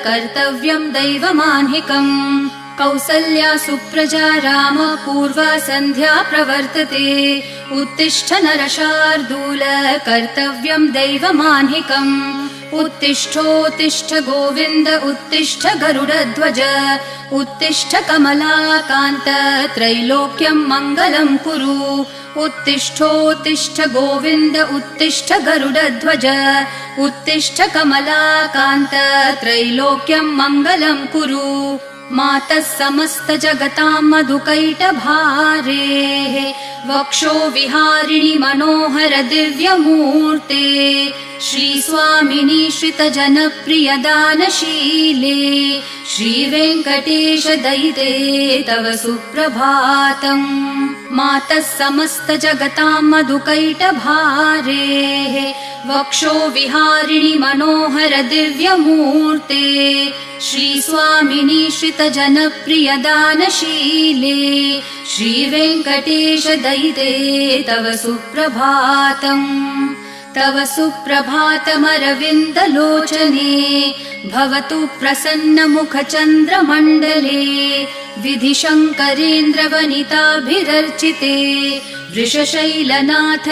कर्तव्यम् दैवमाह्निकम् कौसल्या सुप्रजा राम पूर्वा सन्ध्या प्रवर्तते उत्तिष्ठ नरशार्दूल कर्तव्यम् दैवमाह्निकम् उत्तिष्ठोत्तिष्ठ गोविन्द उत्तिष्ठ गरुडध्वज उत्तिष्ठ कमलाकान्त त्रैलोक्यम् मङ्गलम् कुरु उत्तिष्ठोत्तिष्ठ गोविन्द उत्तिष्ठ गरुडध्वज उत्तिष्ठ कमलाकान्त त्रैलोक्यम् मङ्गलम् कुरु मातः समस्त जगताम् मधुकैटभारेः वक्षो विहारिणि मनोहर दिव्यमूर्ते श्रीस्वामिनि श्रितजनप्रिय दानशीले श्रीवेङ्कटेश दयिते तव सुप्रभातम् मातः समस्त जगताम् मधुकैटभारेः वक्षो विहारिणि मनोहर दिव्यमूर्ते श्रीस्वामिनि श्रितजनप्रिय दानशीले श्रीवेङ्कटेश दयिते तव सुप्रभातम् तव सुप्रभातमरविन्दलोचने भवतु प्रसन्नमुखचन्द्रमण्डले विधिशङ्करेन्द्रवनिताभिरर्चिते वृषशैलनाथ